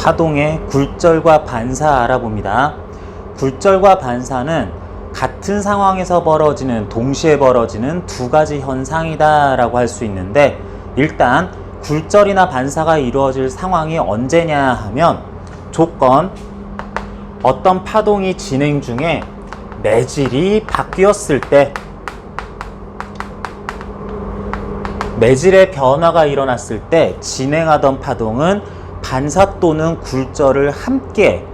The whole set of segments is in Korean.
파동의 굴절과 반사 알아봅니다. 굴절과 반사는 같은 상황에서 벌어지는, 동시에 벌어지는 두 가지 현상이다 라고 할 수 있는데, 일단 굴절이나 반사가 이루어질 상황이 언제냐 하면, 조건, 어떤 파동이 진행 중에 매질이 바뀌었을 때, 매질의 변화가 일어났을 때 진행하던 파동은 반사 또는 굴절을 함께,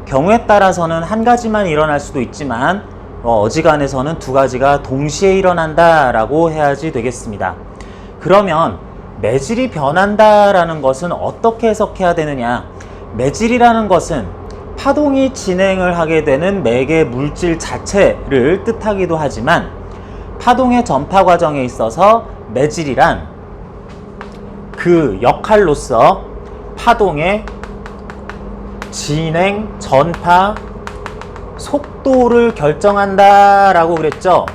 경우에 따라서는 한 가지만 일어날 수도 있지만 어지간해서는 두 가지가 동시에 일어난다 라고 해야지 되겠습니다. 그러면 매질이 변한다라는 것은 어떻게 해석해야 되느냐? 매질이라는 것은 파동이 진행을 하게 되는 매개 물질 자체를 뜻하기도 하지만, 파동의 전파 과정에 있어서 매질이란 그 역할로서 파동의 진행, 전파, 속도를 결정한다 라고 그랬죠.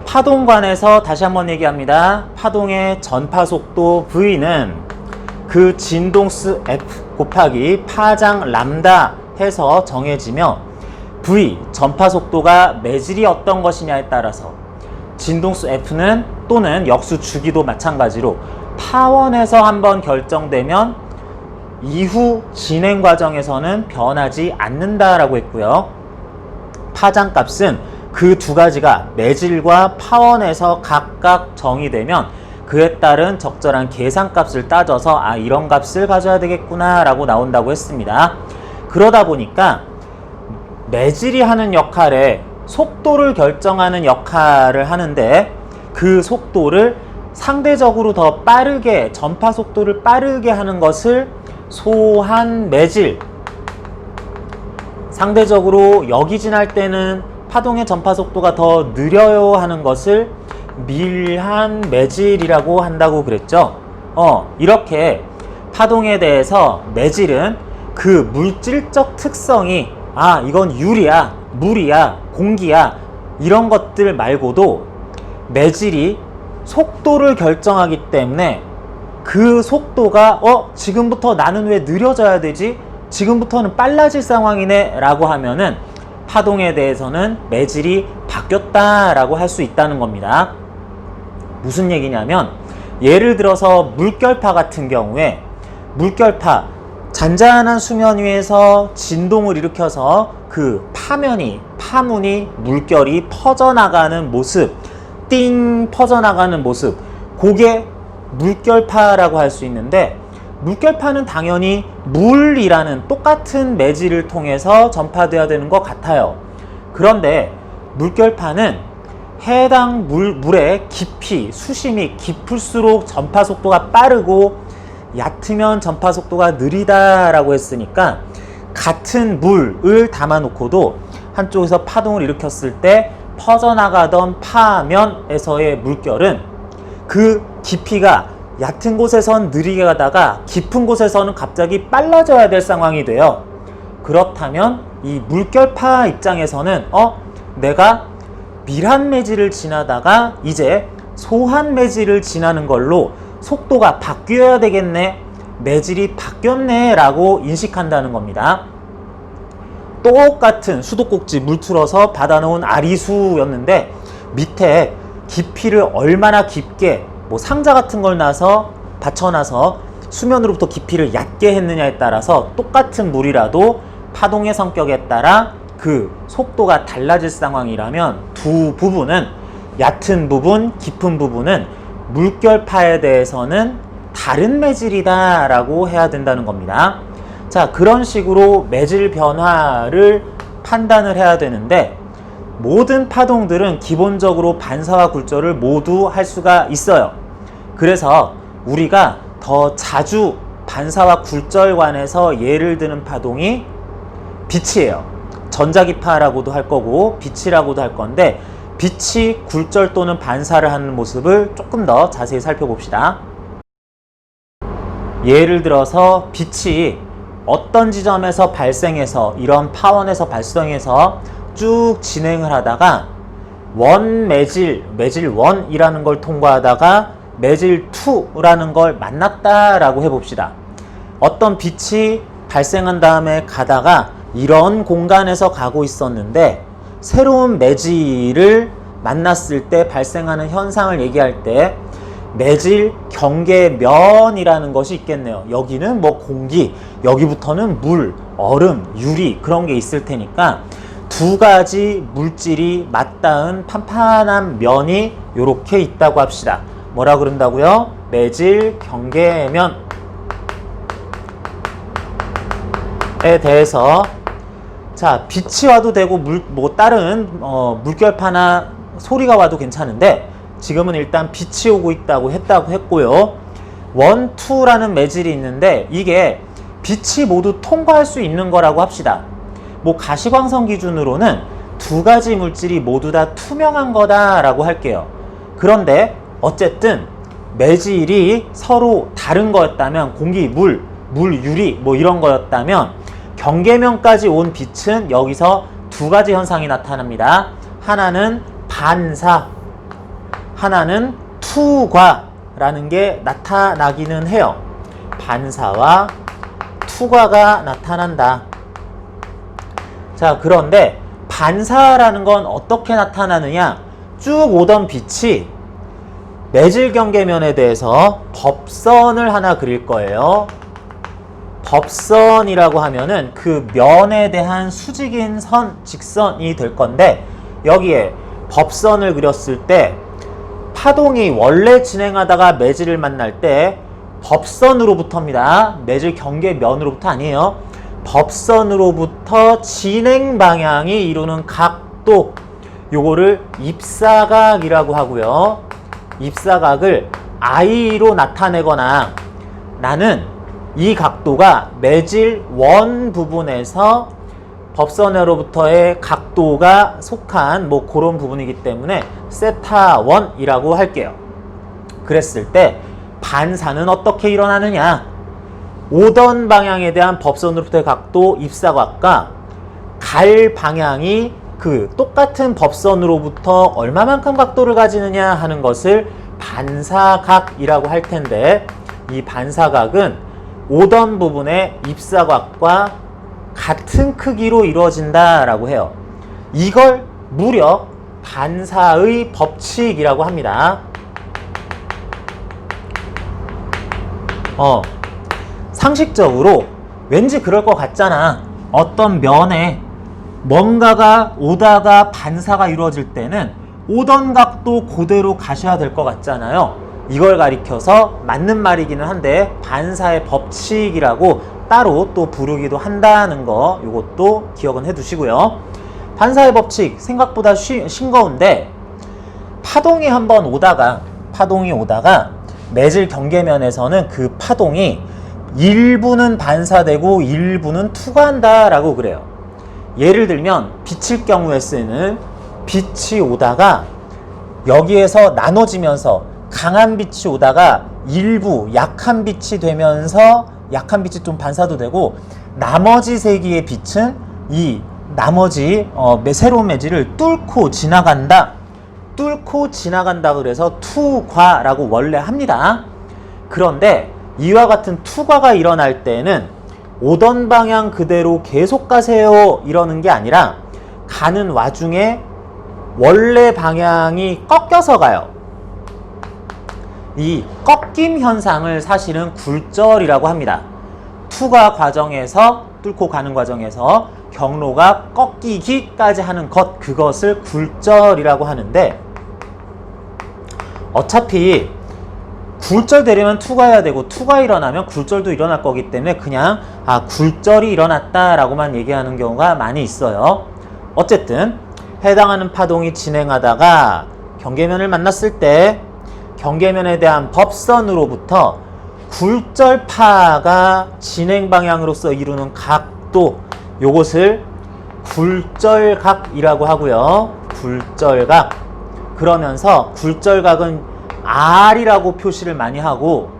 파동관에서 다시 한번 얘기합니다. 파동의 전파 속도 V는 그 진동수 F 곱하기 파장 람다 해서 정해지며, V, 전파 속도가 매질이 어떤 것이냐에 따라서 진동수 F는 또는 역수 주기도 마찬가지로 파원에서 한번 결정되면 이후 진행 과정에서는 변하지 않는다라고 했고요. 파장값은 그 두 가지가 매질과 파원에서 각각 정의되면 그에 따른 적절한 계산값을 따져서 이런 값을 가져야 되겠구나 라고 나온다고 했습니다. 그러다 보니까 매질이 하는 역할에 속도를 결정하는 역할을 하는데, 그 속도를 상대적으로 더 빠르게, 전파 속도를 빠르게 하는 것을 소한 매질, 상대적으로 역이진할 때는 파동의 전파 속도가 더 느려요 하는 것을 밀한 매질이라고 한다고 그랬죠. 이렇게 파동에 대해서 매질은 그 물질적 특성이 이건 유리야, 물이야, 공기야, 이런 것들 말고도 매질이 속도를 결정하기 때문에 그 속도가 지금부터 나는 왜 느려져야 되지? 지금부터는 빨라질 상황이네 라고 하면은 파동에 대해서는 매질이 바뀌었다라고 할 수 있다는 겁니다. 무슨 얘기냐면, 예를 들어서 물결파 같은 경우에, 물결파, 잔잔한 수면 위에서 진동을 일으켜서 그 파문이 물결이 퍼져나가는 모습, 띵 퍼져나가는 모습, 그게 물결파라고 할 수 있는데, 물결파는 당연히 물이라는 똑같은 매질을 통해서 전파되어야 되는 것 같아요. 그런데 물결파는 해당 물의 깊이, 수심이 깊을수록 전파 속도가 빠르고 얕으면 전파 속도가 느리다라고 했으니까, 같은 물을 담아놓고도 한쪽에서 파동을 일으켰을 때 퍼져나가던 파면에서의 물결은 그 깊이가 얕은 곳에선 느리게 가다가 깊은 곳에서는 갑자기 빨라져야 될 상황이 돼요. 그렇다면 이 물결파 입장에서는 내가 밀한 매질을 지나다가 이제 소한 매질을 지나는 걸로 속도가 바뀌어야 되겠네, 매질이 바뀌었네 라고 인식한다는 겁니다. 똑같은 수도꼭지 물 틀어서 받아놓은 아리수였는데, 밑에 깊이를 얼마나 깊게 상자 같은 걸 받쳐놔서 수면으로부터 깊이를 얕게 했느냐에 따라서 똑같은 물이라도 파동의 성격에 따라 그 속도가 달라질 상황이라면, 두 부분은, 얕은 부분, 깊은 부분은 물결파에 대해서는 다른 매질이다 라고 해야 된다는 겁니다. 자, 그런 식으로 매질 변화를 판단을 해야 되는데, 모든 파동들은 기본적으로 반사와 굴절을 모두 할 수가 있어요. 그래서 우리가 더 자주 반사와 굴절 관해서 예를 드는 파동이 빛이에요. 전자기파라고도 할 거고 빛이라고도 할 건데, 빛이 굴절 또는 반사를 하는 모습을 조금 더 자세히 살펴봅시다. 예를 들어서 빛이 어떤 지점에서 발생해서, 이런 파원에서 발생해서 쭉 진행을 하다가 매질 1이라는 걸 통과하다가 매질2라는 걸 만났다라고 해봅시다. 어떤 빛이 발생한 다음에 가다가 이런 공간에서 가고 있었는데 새로운 매질을 만났을 때 발생하는 현상을 얘기할 때 매질 경계면이라는 것이 있겠네요. 여기는 뭐 공기, 여기부터는 물, 얼음, 유리 그런 게 있을 테니까 두 가지 물질이 맞닿은 판판한 면이 이렇게 있다고 합시다. 뭐라 그런다고요? 매질 경계면에 대해서 자, 빛이 와도 되고 뭐 다른 물결파나 소리가 와도 괜찮은데 지금은 일단 빛이 오고 있다고 했고요. 1, 2라는 매질이 있는데 이게 빛이 모두 통과할 수 있는 거라고 합시다. 뭐 가시광선 기준으로는 두 가지 물질이 모두 다 투명한 거다라고 할게요. 그런데 어쨌든 매질이 서로 다른 거였다면 공기, 물, 유리 뭐 이런 거였다면 경계면까지 온 빛은 여기서 두 가지 현상이 나타납니다. 하나는 반사, 하나는 투과라는 게 나타나기는 해요. 반사와 투과가 나타난다. 자, 그런데 반사라는 건 어떻게 나타나느냐? 쭉 오던 빛이 매질 경계면에 대해서 법선을 하나 그릴 거예요. 법선이라고 하면은 그 면에 대한 수직인 선, 직선이 될 건데 여기에 법선을 그렸을 때 파동이 원래 진행하다가 매질을 만날 때 법선으로부터입니다. 매질 경계면으로부터 아니에요. 법선으로부터 진행 방향이 이루는 각도, 요거를 입사각이라고 하고요. 입사각을 I로 나타내거나 나는 이 각도가 매질 원 부분에서 법선으로부터의 각도가 속한 뭐 그런 부분이기 때문에 세타 원이라고 할게요. 그랬을 때 반사는 어떻게 일어나느냐? 오던 방향에 대한 법선으로부터의 각도 입사각과 갈 방향이 그 똑같은 법선으로부터 얼마만큼 각도를 가지느냐 하는 것을 반사각이라고 할 텐데 이 반사각은 오던 부분의 입사각과 같은 크기로 이루어진다라고 해요. 이걸 무려 반사의 법칙이라고 합니다. 상식적으로 왠지 그럴 것 같잖아. 어떤 면에 뭔가가 오다가 반사가 이루어질 때는 오던 각도 그대로 가셔야 될 것 같잖아요. 이걸 가리켜서 맞는 말이기는 한데 반사의 법칙이라고 따로 또 부르기도 한다는 거 이것도 기억은 해 두시고요. 반사의 법칙 생각보다 싱거운데 파동이 한번 오다가 매질 경계면에서는 그 파동이 일부는 반사되고 일부는 투과한다 라고 그래요. 예를 들면 빛일 경우에 쓰는 빛이 오다가 여기에서 나눠지면서 강한 빛이 오다가 일부 약한 빛이 되면서 약한 빛이 좀 반사도 되고 나머지 세 개의 빛은 이 나머지 새로운 매질을 뚫고 지나간다. 그래서 투과라고 원래 합니다. 그런데 이와 같은 투과가 일어날 때는 오던 방향 그대로 계속 가세요 이러는 게 아니라 가는 와중에 원래 방향이 꺾여서 가요. 이 꺾임 현상을 사실은 굴절이라고 합니다. 투과 과정에서 뚫고 가는 과정에서 경로가 꺾이기까지 하는 그것을 굴절이라고 하는데 어차피 굴절되려면 투과해야 되고 투가 일어나면 굴절도 일어날 거기 때문에 그냥 굴절이 일어났다라고만 얘기하는 경우가 많이 있어요. 어쨌든 해당하는 파동이 진행하다가 경계면을 만났을 때 경계면에 대한 법선으로부터 굴절파가 진행 방향으로서 이루는 각도, 요것을 굴절각이라고 하고요. 굴절각. 그러면서 굴절각은 R이라고 표시를 많이 하고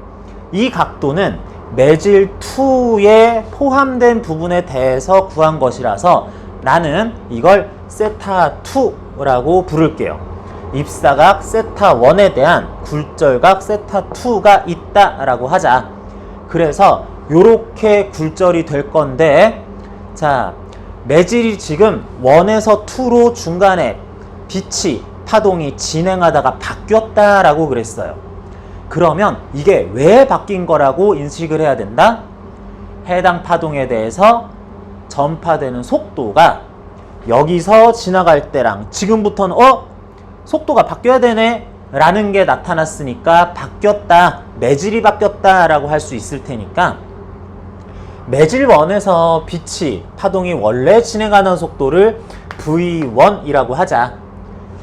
이 각도는 매질2에 포함된 부분에 대해서 구한 것이라서 나는 이걸 세타2라고 부를게요. 입사각 세타 1에 대한 굴절각 세타 2가 있다라고 하자. 그래서 요렇게 굴절이 될 건데, 자, 매질이 지금 1에서 2로 중간에 빛이 파동이 진행하다가 바뀌었다라고 그랬어요. 그러면 이게 왜 바뀐 거라고 인식을 해야 된다? 해당 파동에 대해서 전파되는 속도가 여기서 지나갈 때랑 지금부터는 속도가 바뀌어야 되네 라는 게 나타났으니까 바뀌었다, 매질이 바뀌었다 라고 할 수 있을 테니까, 매질 1에서 빛이 파동이 원래 진행하는 속도를 V1이라고 하자.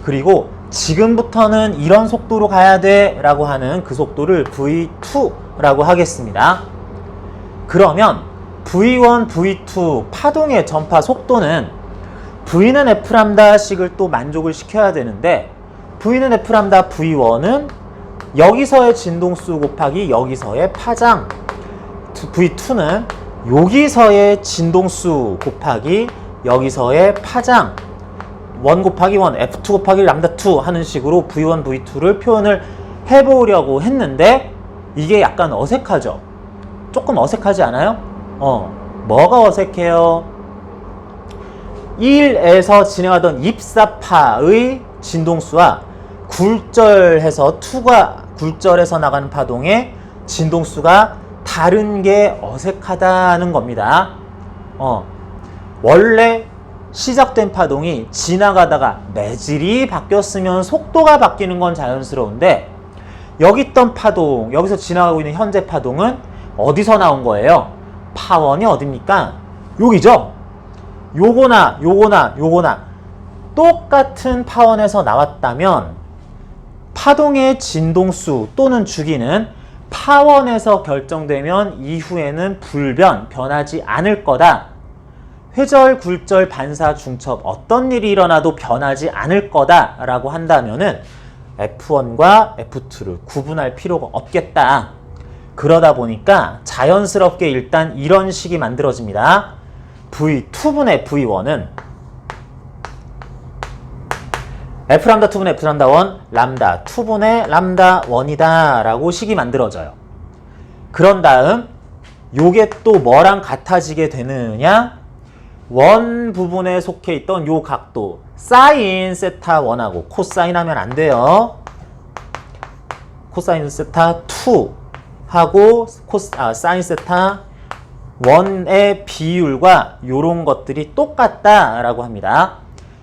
그리고 지금부터는 이런 속도로 가야 돼 라고 하는 그 속도를 V2라고 하겠습니다. 그러면 V1, V2 파동의 전파 속도는 V는 F 람다씩을 또 만족을 시켜야 되는데, V는 F 람다 V1은 여기서의 진동수 곱하기 여기서의 파장, V2는 여기서의 진동수 곱하기 여기서의 파장, 1 곱하기 1, F2 곱하기 람다 2 하는 식으로 V1, V2를 표현을 해보려고 했는데, 이게 약간 어색하죠? 조금 어색하지 않아요? 뭐가 어색해요? 1에서 진행하던 입사파의 진동수와 굴절해서 2가 굴절해서 나가는 파동의 진동수가 다른 게 어색하다는 겁니다. 원래 시작된 파동이 지나가다가 매질이 바뀌었으면 속도가 바뀌는 건 자연스러운데, 여기 있던 파동, 여기서 지나가고 있는 현재 파동은 어디서 나온 거예요? 파원이 어딥니까? 여기죠? 요거나 요거나 요거나 똑같은 파원에서 나왔다면 파동의 진동수 또는 주기는 파원에서 결정되면 이후에는 변하지 않을 거다. 회절, 굴절, 반사, 중첩 어떤 일이 일어나도 변하지 않을 거다 라고 한다면은 F1과 F2를 구분할 필요가 없겠다. 그러다 보니까 자연스럽게 일단 이런 식이 만들어집니다. V2분의 V1은 F 람다 2분의 F 람다 1, 람다 2분의 람다 1이다 라고 식이 만들어져요. 그런 다음 요게 또 뭐랑 같아지게 되느냐? 원 부분에 속해 있던 요 각도 사인 세타 1하고 코사인 하면 안 돼요. 코사인 세타 2하고 사인 세타 1의 비율과 요런 것들이 똑같다라고 합니다.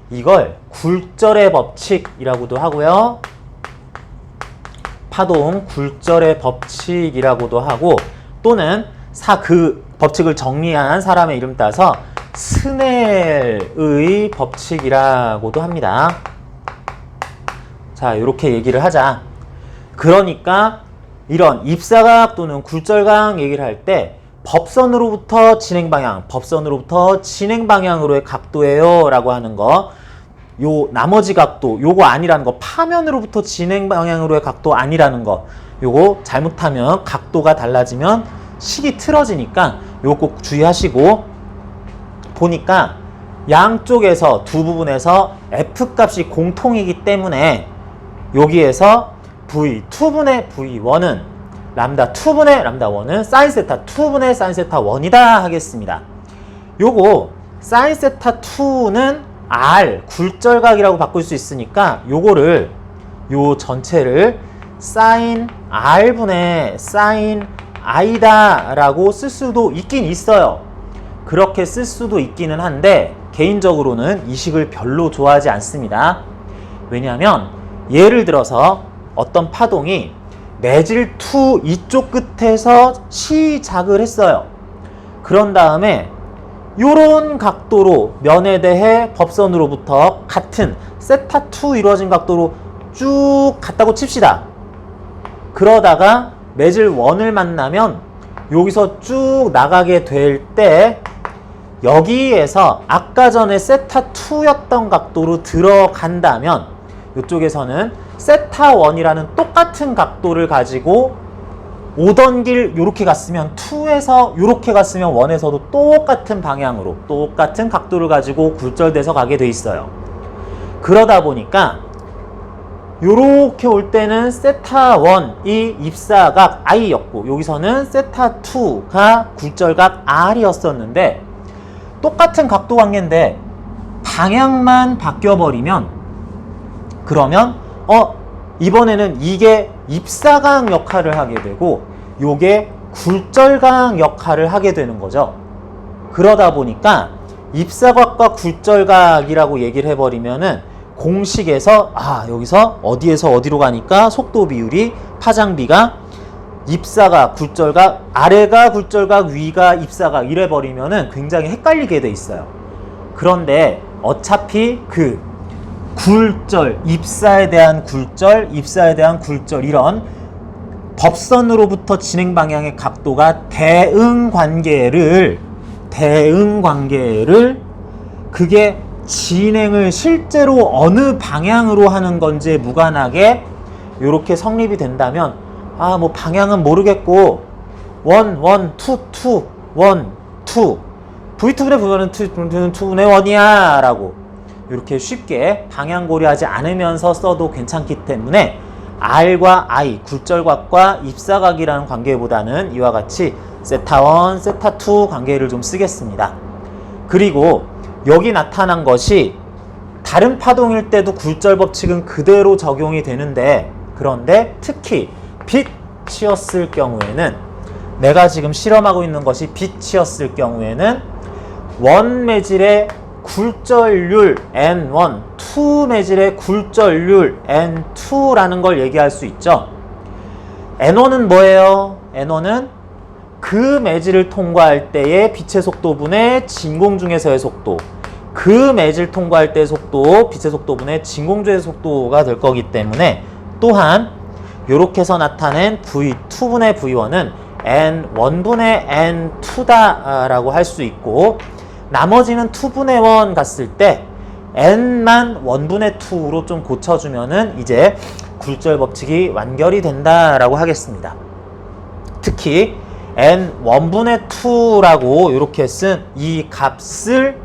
이걸 굴절의 법칙이라고도 하고요. 파동 굴절의 법칙이라고도 하고, 또는 그 법칙을 정리한 사람의 이름 따서 스넬의 법칙이라고도 합니다. 자, 이렇게 얘기를 하자. 그러니까 이런 입사각 또는 굴절각 얘기를 할 때 법선으로부터 진행 방향으로의 각도예요 라고 하는 거, 요 나머지 각도 요거 아니라는 거, 파면으로부터 진행 방향으로의 각도 아니라는 거, 요거 잘못하면 각도가 달라지면 식이 틀어지니까 요거 꼭 주의하시고, 보니까 양쪽에서 두 부분에서 F 값이 공통이기 때문에 여기에서 V2분의 V1은 람다 2분의 람다 1은 사인 세타 2분의 사인 세타 1이다 하겠습니다. 요거 사인 세타 2는 R 굴절각이라고 바꿀 수 있으니까 요거를 요 전체를 사인 R분의 사인 I다 라고 쓸 수도 있긴 있어요. 그렇게 쓸 수도 있기는 한데 개인적으로는 이 식을 별로 좋아하지 않습니다. 왜냐하면 예를 들어서 어떤 파동이 매질 2 이쪽 끝에서 시작을 했어요. 그런 다음에 요런 각도로 면에 대해 법선으로부터 같은 세타 2 이루어진 각도로 쭉 갔다고 칩시다. 그러다가 매질 1을 만나면 여기서 쭉 나가게 될 때 여기에서 아까 전에 세타 2였던 각도로 들어간다면 이쪽에서는 세타 1이라는 똑같은 각도를 가지고 오던 길 요렇게 갔으면 2에서 요렇게 갔으면 1에서도 똑같은 방향으로 똑같은 각도를 가지고 굴절돼서 가게 돼 있어요. 그러다 보니까 요렇게 올 때는 세타 1이 입사각 I였고 여기서는 세타 2가 굴절각 R이었었는데 똑같은 각도 관계인데 방향만 바뀌어버리면 그러면 이번에는 이게 입사각 역할을 하게 되고 요게 굴절각 역할을 하게 되는 거죠. 그러다 보니까 입사각과 굴절각이라고 얘기를 해버리면은 공식에서 여기서 어디에서 어디로 가니까 속도 비율이 파장비가 입사각, 굴절각, 아래가 굴절각, 위가 입사각 이래버리면은 굉장히 헷갈리게 돼 있어요. 그런데 어차피 그 굴절, 입사에 대한 굴절, 입사에 대한 굴절 이런 법선으로부터 진행 방향의 각도가 대응 관계를 그게 진행을 실제로 어느 방향으로 하는 건지에 무관하게 이렇게 성립이 된다면 뭐 방향은 모르겠고 1, 1, 2, 2, 1, 2 V2분의 V1은 2분의 1이야 라고 이렇게 쉽게 방향 고려하지 않으면서 써도 괜찮기 때문에 R과 I, 굴절각과 입사각이라는 관계보다는 이와 같이 세타 1, 세타 2 관계를 좀 쓰겠습니다. 그리고 여기 나타난 것이 다른 파동일 때도 굴절 법칙은 그대로 적용이 되는데 그런데 특히 빛이었을 경우에는 내가 지금 실험하고 있는 것이 빛이었을 경우에는 원 매질의 굴절률 N1, 투 매질의 굴절률 N2라는 걸 얘기할 수 있죠. N1은 뭐예요? N1은 그 매질을 통과할 때의 빛의 속도분의 진공 중에서의 속도, 그 매질 통과할 때의 속도, 빛의 속도분의 진공 중의 속도가 될 거기 때문에 또한 이렇게 해서 나타낸 V2분의 V1은 N1분의 N2다 라고 할 수 있고 나머지는 2분의 1 갔을 때 N만 1분의 2로 좀 고쳐주면은 이제 굴절 법칙이 완결이 된다라고 하겠습니다. 특히 N 1분의 2라고 이렇게 쓴 이 값을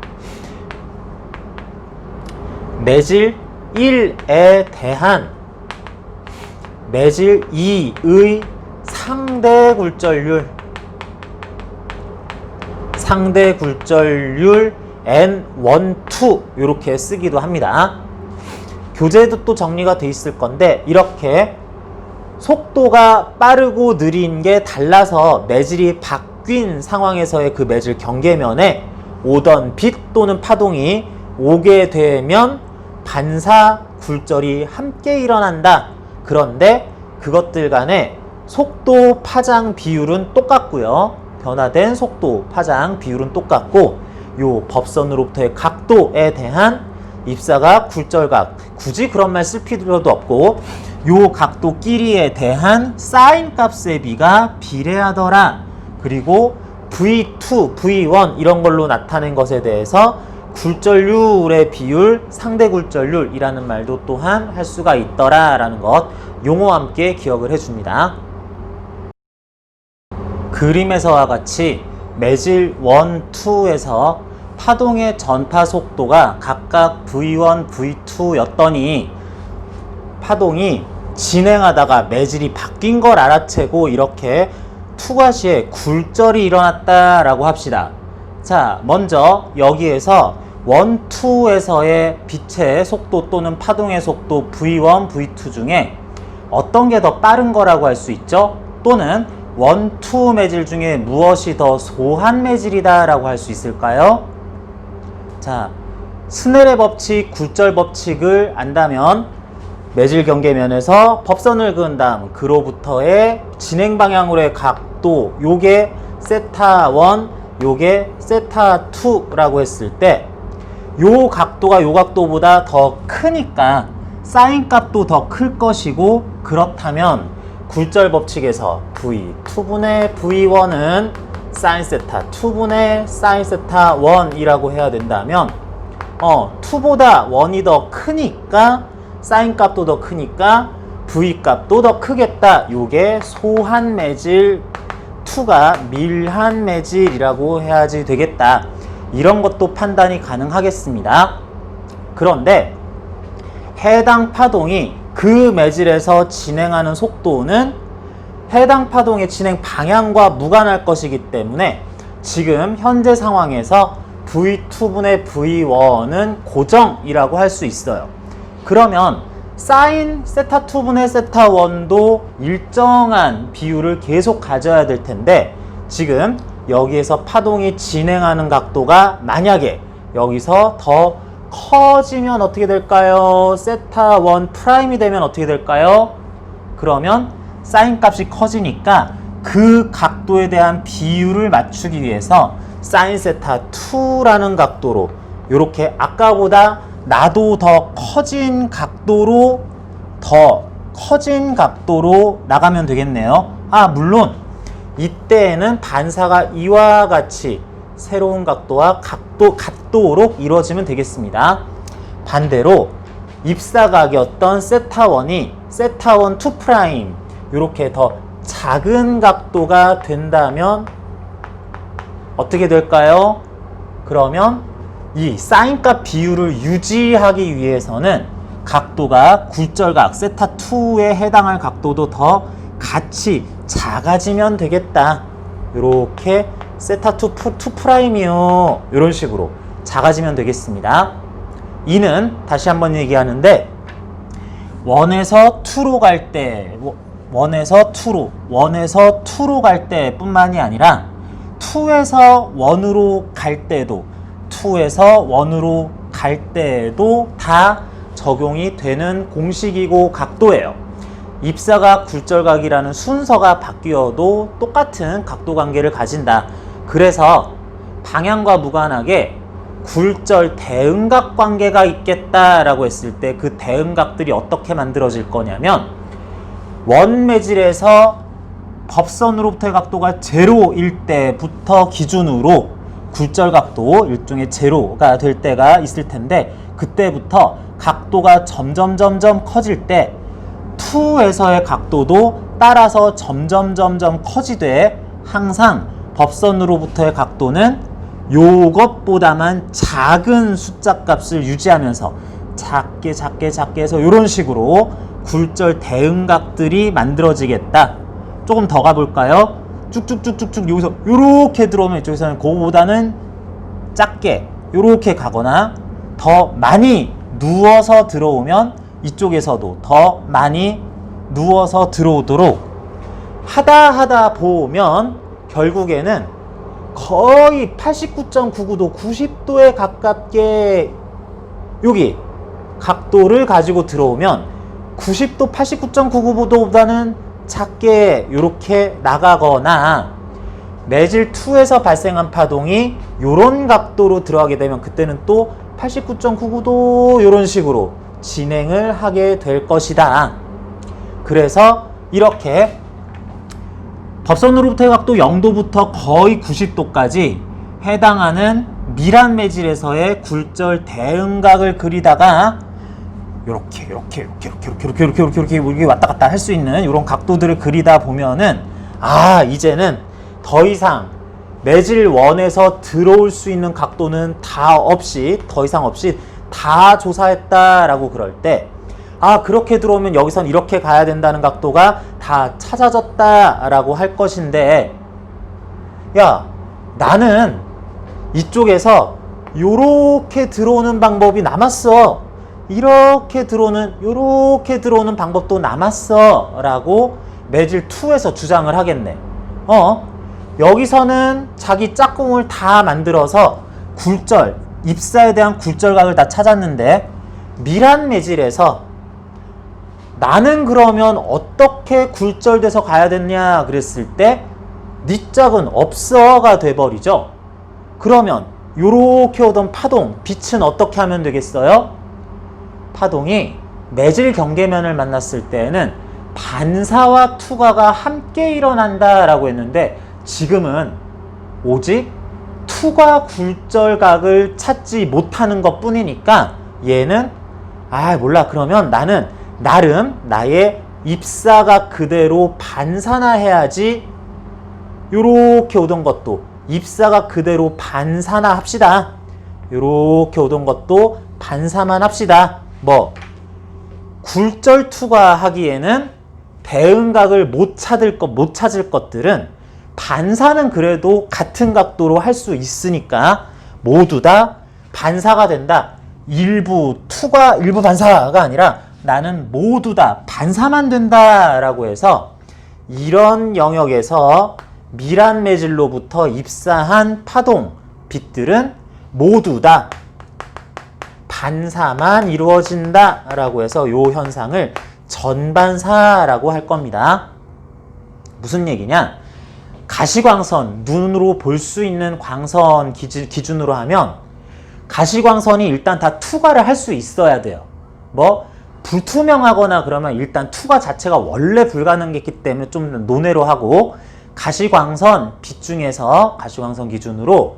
매질 1에 대한 매질 2의 상대 굴절률 N1, 2 이렇게 쓰기도 합니다. 교재에도 또 정리가 돼 있을 건데 이렇게 속도가 빠르고 느린 게 달라서 매질이 바뀐 상황에서의 그 매질 경계면에 오던 빛 또는 파동이 오게 되면 반사 굴절이 함께 일어난다. 그런데 그것들 간의 속도 파장 비율은 똑같고요. 변화된 속도 파장 비율은 똑같고 요 법선으로부터의 각도에 대한 입사각, 굴절각 굳이 그런 말 쓸 필요도 없고 요 각도끼리에 대한 사인 값의 비가 비례하더라. 그리고 V2, V1 이런 걸로 나타낸 것에 대해서 굴절률의 비율, 상대 굴절률이라는 말도 또한 할 수가 있더라 라는 것 용어와 함께 기억을 해줍니다. 그림에서와 같이 매질 1, 2에서 파동의 전파 속도가 각각 V1, V2였더니 파동이 진행하다가 매질이 바뀐 걸 알아채고 이렇게 투과 시에 굴절이 일어났다라고 합시다. 자, 먼저 여기에서 1, 2에서의 빛의 속도 또는 파동의 속도 V1, V2 중에 어떤 게 더 빠른 거라고 할 수 있죠? 또는 1, 2 매질 중에 무엇이 더 소한 매질이다 라고 할 수 있을까요? 자, 스넬의 법칙, 굴절 법칙을 안다면 매질 경계면에서 법선을 그은 다음 그로부터의 진행 방향으로의 각도 요게 세타 1, 요게 세타 2라고 했을 때 요 각도가 요 각도보다 더 크니까 사인 값도 더 클 것이고 그렇다면 굴절 법칙에서 V2분의 V1은 사인 세타 2분의 사인 세타 1이라고 해야 된다면 2보다 1이 더 크니까 사인 값도 더 크니까 V 값도 더 크겠다. 요게 소한 매질 2가 밀한 매질이라고 해야지 되겠다. 이런 것도 판단이 가능하겠습니다. 그런데 해당 파동이 그 매질에서 진행하는 속도는 해당 파동의 진행 방향과 무관할 것이기 때문에 지금 현재 상황에서 V2분의 V1은 고정이라고 할 수 있어요. 그러면 사인 세타2분의 세타1도 일정한 비율을 계속 가져야 될 텐데 지금 여기에서 파동이 진행하는 각도가 만약에 여기서 더 커지면 어떻게 될까요? 세타1 프라임이 되면 어떻게 될까요? 그러면 사인 값이 커지니까 그 각도에 대한 비율을 맞추기 위해서 사인 세타 2라는 각도로 이렇게 아까보다 나도 더 커진 각도로 나가면 되겠네요. 물론 이때에는 반사가 이와 같이 새로운 각도와 각도로 이루어지면 되겠습니다. 반대로 입사각이었던 세타1이 세타1 2' 이렇게 더 작은 각도가 된다면 어떻게 될까요? 그러면 이 사인값 비율을 유지하기 위해서는 각도가 굴절각 세타2에 해당할 각도도 더 같이 작아지면 되겠다. 이렇게 세타2 2'이요. 이런 식으로 작아지면 되겠습니다. 이는 다시 한번 얘기하는데 1에서 2로 갈 때, 1에서 2로 갈 때 뿐만이 아니라 2에서 1으로 갈 때도 2에서 1으로 갈 때도 다 적용이 되는 공식이고 각도예요. 입사각, 굴절각이라는 순서가 바뀌어도 똑같은 각도 관계를 가진다. 그래서 방향과 무관하게 굴절 대응각 관계가 있겠다라고 했을 때 그 대응각들이 어떻게 만들어질 거냐면 원매질에서 법선으로부터의 각도가 제로일 때부터 기준으로 굴절각도 일종의 제로가 될 때가 있을 텐데 그때부터 각도가 점점 커질 때 2에서의 각도도 따라서 점점 커지되 항상 법선으로부터의 각도는 요것보다만 작은 숫자 값을 유지하면서 작게 해서 이런 식으로 굴절 대응각들이 만들어지겠다. 조금 더 가볼까요? 쭉쭉쭉쭉쭉 여기서 요렇게 들어오면 이쪽에서는 그거보다는 작게 요렇게 가거나 더 많이 누워서 들어오면 이쪽에서도 더 많이 누워서 들어오도록 하다 보면 결국에는 거의 89.99도 90도에 가깝게 여기 각도를 가지고 들어오면 90도 89.99도보다는 작게 이렇게 나가거나 매질 2에서 발생한 파동이 이런 각도로 들어가게 되면 그때는 또 89.99도 이런 식으로 진행을 하게 될 것이다. 그래서 이렇게 법선으로부터의 각도 0도부터 거의 90도까지 해당하는 밀한 매질에서의 굴절 대응각을 그리다가 이렇게 왔다 갔다 할 수 있는 이런 각도들을 그리다 보면은 이제는 더 이상 매질 1에서 들어올 수 있는 각도는 더 이상 없이 다 조사했다라고 그럴 때 그렇게 들어오면 여기선 이렇게 가야 된다는 각도가 다 찾아졌다라고 할 것인데 나는 이쪽에서 요렇게 들어오는 방법이 남았어. 요렇게 들어오는 방법도 남았어 라고 매질 2에서 주장을 하겠네. 여기서는 자기 짝꿍을 다 만들어서 입사에 대한 굴절각을 다 찾았는데 밀한 매질에서 나는 그러면 어떻게 굴절돼서 가야 됐냐 그랬을 때 네 짝은 없어가 돼버리죠. 그러면 요렇게 오던 파동, 빛은 어떻게 하면 되겠어요? 파동이 매질 경계면을 만났을 때에는 반사와 투과가 함께 일어난다라고 했는데 지금은 오직 투과 굴절각을 찾지 못하는 것 뿐이니까 얘는 몰라 그러면 나는 나름 나의 입사각 그대로 반사나 해야지 요렇게 오던 것도 입사각 그대로 반사나 합시다. 요렇게 오던 것도 반사만 합시다. 굴절 투과하기에는 대응각을 못 찾을 것들은 반사는 그래도 같은 각도로 할 수 있으니까 모두 다 반사가 된다. 일부 반사가 아니라 나는 모두 다 반사만 된다라고 해서 이런 영역에서 미란 매질로부터 입사한 파동 빛들은 모두 다 반사만 이루어진다라고 해서 이 현상을 전반사라고 할 겁니다. 무슨 얘기냐? 가시광선, 눈으로 볼 수 있는 광선 기준으로 하면 가시광선이 일단 다 투과를 할 수 있어야 돼요. 불투명하거나 그러면 일단 투과 자체가 원래 불가능했기 때문에 좀 논외로 하고, 가시광선 빛 중에서 가시광선 기준으로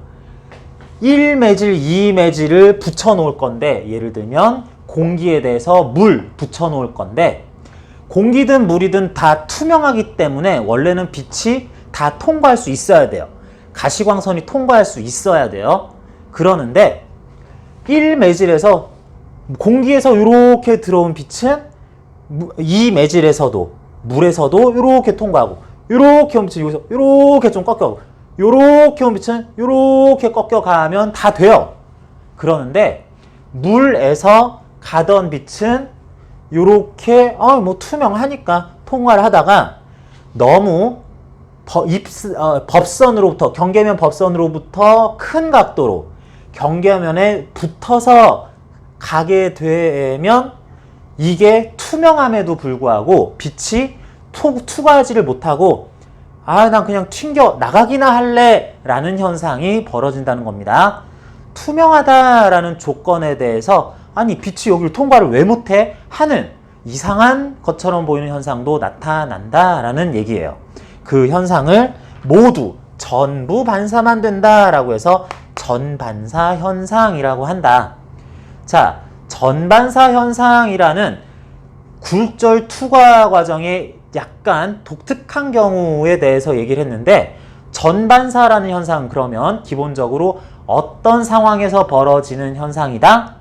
1매질, 2매질을 붙여 놓을 건데, 예를 들면 공기에 대해서 물 붙여 놓을 건데, 공기든 물이든 다 투명하기 때문에 원래는 빛이 다 통과할 수 있어야 돼요. 가시광선이 통과할 수 있어야 돼요. 그러는데 1매질에서 공기에서 이렇게 들어온 빛은 2매질에서도 물에서도 이렇게 통과하고, 이렇게 온 빛은 여기서 이렇게 좀 꺾여가고, 이렇게 온 빛은 이렇게 꺾여가면 다 돼요. 그러는데 물에서 가던 빛은 이렇게 투명하니까 통과를 하다가 너무 법선으로부터, 경계면 법선으로부터 큰 각도로 경계면에 붙어서 가게 되면 이게 투명함에도 불구하고 빛이 투과하지를 못하고 난 그냥 튕겨 나가기나 할래 라는 현상이 벌어진다는 겁니다. 투명하다라는 조건에 대해서 아니 빛이 여기를 통과를 왜 못해? 하는 이상한 것처럼 보이는 현상도 나타난다라는 얘기예요. 그 현상을 모두 전부 반사만 된다라고 해서 전반사 현상이라고 한다. 자, 전반사 현상이라는 굴절 투과 과정의 약간 독특한 경우에 대해서 얘기를 했는데, 전반사라는 현상은 그러면 기본적으로 어떤 상황에서 벌어지는 현상이다?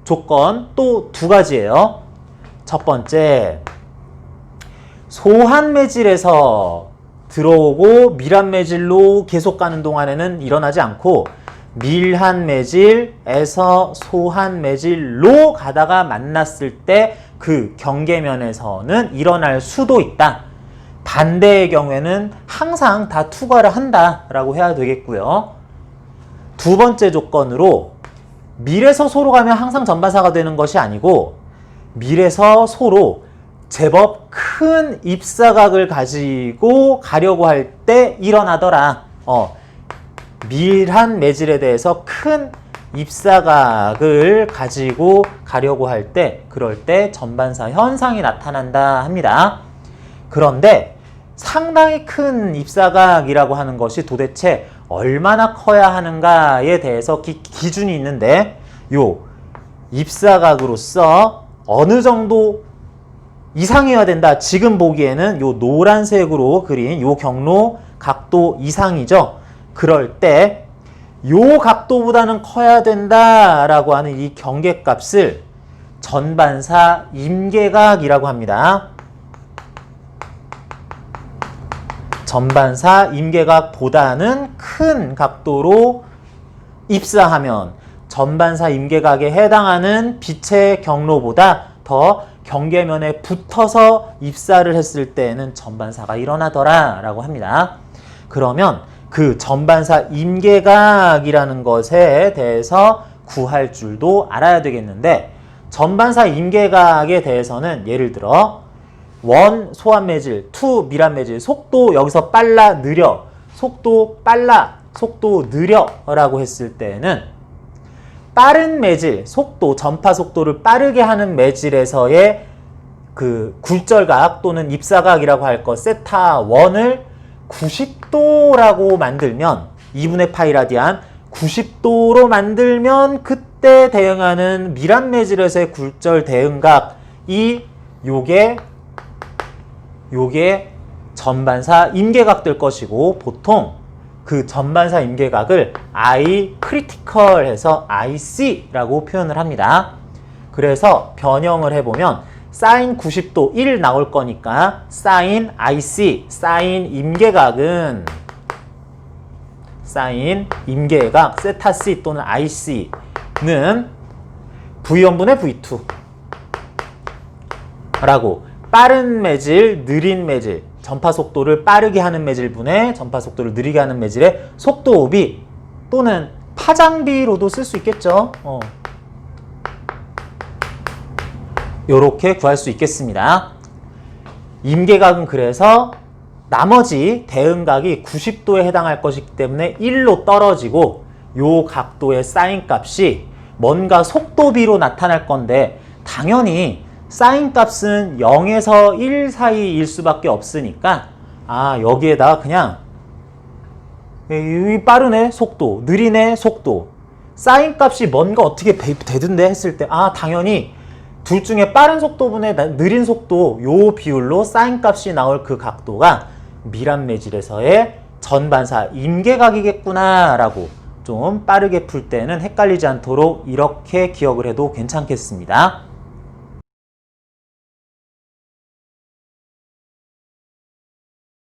조건 또 두 가지예요. 첫 번째, 소한매질에서 들어오고 밀한매질로 계속 가는 동안에는 일어나지 않고, 밀한매질에서 소한매질로 가다가 만났을 때 그 경계면에서는 일어날 수도 있다. 반대의 경우에는 항상 다 투과를 한다라고 해야 되겠고요. 두 번째 조건으로 밀에서 소로 가면 항상 전반사가 되는 것이 아니고, 밀에서 소로 제법 큰 입사각을 가지고 가려고 할 때 일어나더라. 밀한 매질에 대해서 큰 입사각을 가지고 가려고 할 때, 그럴 때 전반사 현상이 나타난다 합니다. 그런데 상당히 큰 입사각이라고 하는 것이 도대체 얼마나 커야 하는가에 대해서 기준이 있는데, 요 입사각으로서 어느 정도 이상이어야 된다. 지금 보기에는 요 노란색으로 그린 요 경로 각도 이상이죠. 그럴 때 요 각도보다는 커야 된다라고 하는 이 경계값을 전반사 임계각이라고 합니다. 전반사 임계각보다는 큰 각도로 입사하면 전반사 임계각에 해당하는 빛의 경로보다 더 경계면에 붙어서 입사를 했을 때에는 전반사가 일어나더라 라고 합니다. 그러면 그 전반사 임계각이라는 것에 대해서 구할 줄도 알아야 되겠는데, 전반사 임계각에 대해서는 예를 들어 1 소한매질, 2 밀한매질, 속도 여기서 빨라 느려, 속도 빨라, 속도 느려 라고 했을 때는 빠른 매질, 속도, 전파 속도를 빠르게 하는 매질에서의 그 굴절각 또는 입사각이라고 할 것 세타 1을 90도라고 만들면, 2분의 파이 라디안 90도로 만들면 그때 대응하는 밀한 매질에서의 굴절 대응각이 요게 전반사 임계각 될 것이고, 보통 그 전반사 임계각을 I 크리티컬 해서 IC라고 표현을 합니다. 그래서 변형을 해보면 사인 90도 1 나올 거니까 사인 IC, 사인 임계각은 사인 임계각 세타 C 또는 IC는 V1분의 V2 라고 빠른 매질, 느린 매질, 전파 속도를 빠르게 하는 매질분의 전파 속도를 느리게 하는 매질의 속도오비 또는 파장비로도 쓸 수 있겠죠. 요렇게 구할 수 있겠습니다. 임계각은 그래서 나머지 대응각이 90도에 해당할 것이기 때문에 1로 떨어지고 요 각도의 사인 값이 뭔가 속도비로 나타날 건데 당연히 사인 값은 0에서 1 사이일 수밖에 없으니까 여기에다가 그냥 이 빠르네 속도, 느리네 속도, 사인 값이 뭔가 어떻게 되던데 했을 때 당연히 둘 중에 빠른 속도분의 느린 속도 요 비율로 사인 값이 나올 그 각도가 미란 매질에서의 전반사 임계각이겠구나 라고 좀 빠르게 풀 때는 헷갈리지 않도록 이렇게 기억을 해도 괜찮겠습니다.